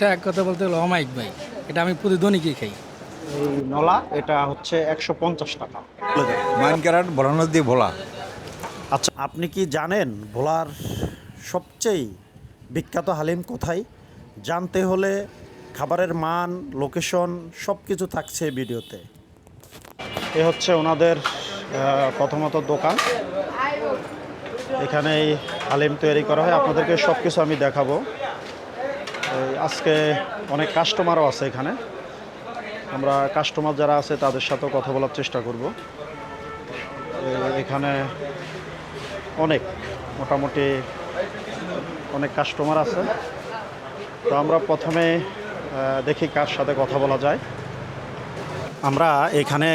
এটা এক কথা বলতে গেলে অমায়িক ভাই, এটা আমি প্রতিদিনই খাই। এই নলা এটা হচ্ছে 150 টাকা। মাইনকারাট বলানোর দিয়ে ভোলা। আচ্ছা, আপনি কি জানেন ভোলার সবচেয়ে বিখ্যাত হালিম কোথায়? জানতে হলে খাবারের মান, লোকেশন সব কিছু থাকছে এই ভিডিওতে। এ হচ্ছে ওনাদের প্রথমত দোকান, এখানেই হালিম তৈরি করা হয়। আপনাদেরকে সব কিছু আমি দেখাবো। আজকে অনেক কাস্টমারও আছে এখানে, আমরা কাস্টমার যারা আছে তাদের সাথেও কথা বলার চেষ্টা করব। এখানে মোটামুটি অনেক কাস্টমার আছে। তো আমরা প্রথমে দেখি কার সাথে কথা বলা যায়। আমরা এখানে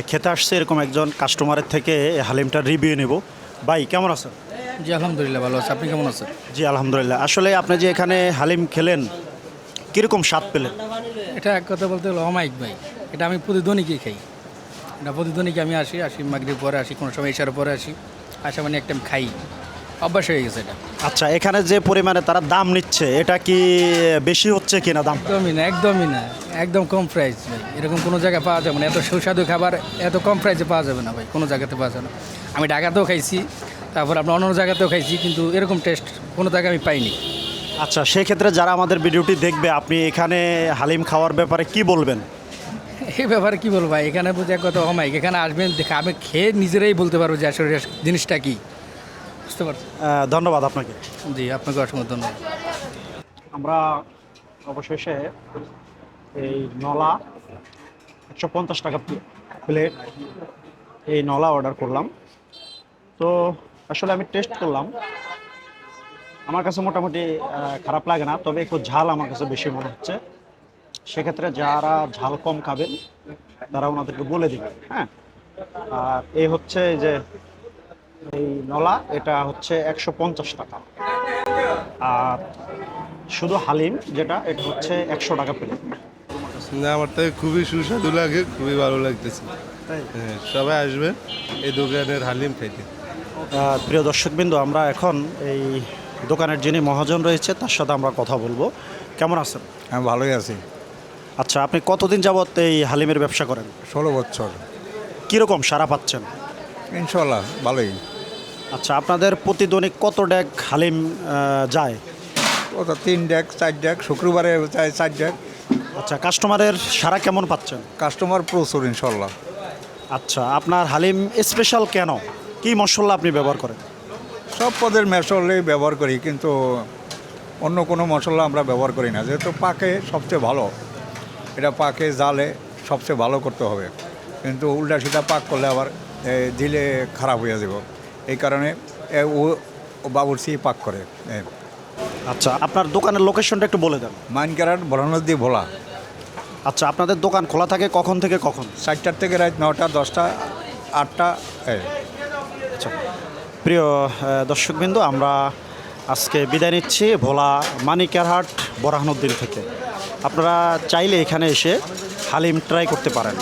খেতে আসছি এরকম একজন কাস্টমারের থেকে হালিমটার রিভিউ নেব। ভাই কেমন আছেন? জি আলহামদুলিল্লাহ ভালো আছে, আপনি কেমন আছেন? জি আলহামদুলিল্লাহ। আসলে আপনি যে এখানে হালিম খেলেন, কীরকম স্বাদ পেলেন? এটা এক কথা বলতে গেলে অমায়িক ভাই, এটা আমি প্রতিদিনই খাই। এটা প্রতিদিনই আমি আসি মাগরিব পরে আসি, কোনো সময় ইশার পরে আসি, মানে একটা খাই, অভ্যাস হয়ে গেছে এটা। আচ্ছা, এখানে যে পরিমাণে তারা দাম নিচ্ছে এটা কি বেশি হচ্ছে কিনা দাম? একদমই না, একদম কম প্রাইস ভাই। এরকম কোনো জায়গায় পাওয়া যাবে না, এত সুস্বাদু খাবার এত কম প্রাইসে পাওয়া যাবে না ভাই, কোনো জায়গাতে পাওয়া যাবে না। আমি ঢাকাতেও খাইছি, তারপর আপনার অন্য জায়গাতেও খাইছি, কিন্তু এরকম টেস্ট কোনো জায়গায় আমি পাইনি। আচ্ছা, সেক্ষেত্রে যারা আমাদের ভিডিওটি দেখবে, আপনি এখানে হালিম খাওয়ার ব্যাপারে কি বলবেন? এই ব্যাপারে কী বলবো ভাই, এখানে বুঝে এক কথা অমায়িক। এখানে আসবেন, দেখে আমি খেয়ে নিজেরাই বলতে পারবো যে আসলে জিনিসটা কী, বুঝতে পারছি। ধন্যবাদ আপনাকে। জি আপনাকে অসংখ্য ধন্যবাদ। আমরা অবশেষে এই নলা 150 টাকা প্লেট এই নলা অর্ডার করলাম। তো আসলে আমি টেস্ট করলাম, আমার কাছে মোটামুটি খারাপ লাগে না, তবে একটু ঝাল আমার কাছে বেশি মনে হচ্ছে। সেক্ষেত্রে যারা ঝাল কম খাবেন তারা ওনাদেরকে বলে দিবেন। হ্যাঁ, আর এই হচ্ছে যে এই নলা এটা হচ্ছে 150 টাকা, আর শুধু হালিম যেটা এটা হচ্ছে 100 টাকা প্লেট। না, আমার তো খুবই সুস্বাদু লাগে, খুবই ভালো লাগতেছে। হ্যাঁ, সবাই আসবে এই দোকানের হালিম খাইতে। প্রিয় দর্শকবৃন্দ, আমরা এখন এই দোকানের যিনি মহাজন রয়েছে তার সাথে আমরা কথা বলবো। কেমন আছেন? আমি ভালোই আছি। আচ্ছা, আপনি কতদিন যাবত এই হালিমের ব্যবসা করেন? 16 বছর। কীরকম সাড়া পাচ্ছেন? ইনশাল্লাহ ভালোই। আচ্ছা, আপনাদের প্রতিদিনই কত ডেক হালিম যায়? ও তো 3 ডেক 4 ডেক, শুক্রবারে যায় 4 ডেক। আচ্ছা, কাস্টমারের সাড়া কেমন পাচ্ছেন? কাস্টমার প্রচুর ইনশাল্লাহ। আচ্ছা, আপনার হালিম স্পেশাল কেন? কী মশলা আপনি ব্যবহার করেন? সব পদের মশলাই ব্যবহার করি, কিন্তু অন্য কোনো মশলা আমরা ব্যবহার করি না, যেহেতু পাকে সবচেয়ে ভালো। এটা পাকে জালে সবচেয়ে ভালো করতে হবে, কিন্তু উল্টা সিধা পাক করলে আবার দিলে খারাপ হয়ে যাব। এই কারণে ও বাবুর্চি পাক করে। আচ্ছা, আপনার দোকানের লোকেশনটা একটু বলে দেন। মাইনকারাট বলানোর দিয়ে ভোলা। আচ্ছা, আপনাদের দোকান খোলা থাকে কখন থেকে কখন? 4টার থেকে রাত 9টা, 10টা, 8টা। আচ্ছা, প্রিয় দর্শকবৃন্দ, আমরা আজকে বিদায় নিচ্ছি ভোলা মানিকেরহাট বরাহনউদ্দিন থেকে। আপনারা চাইলে এখানে এসে হালিম ট্রাই করতে পারেন।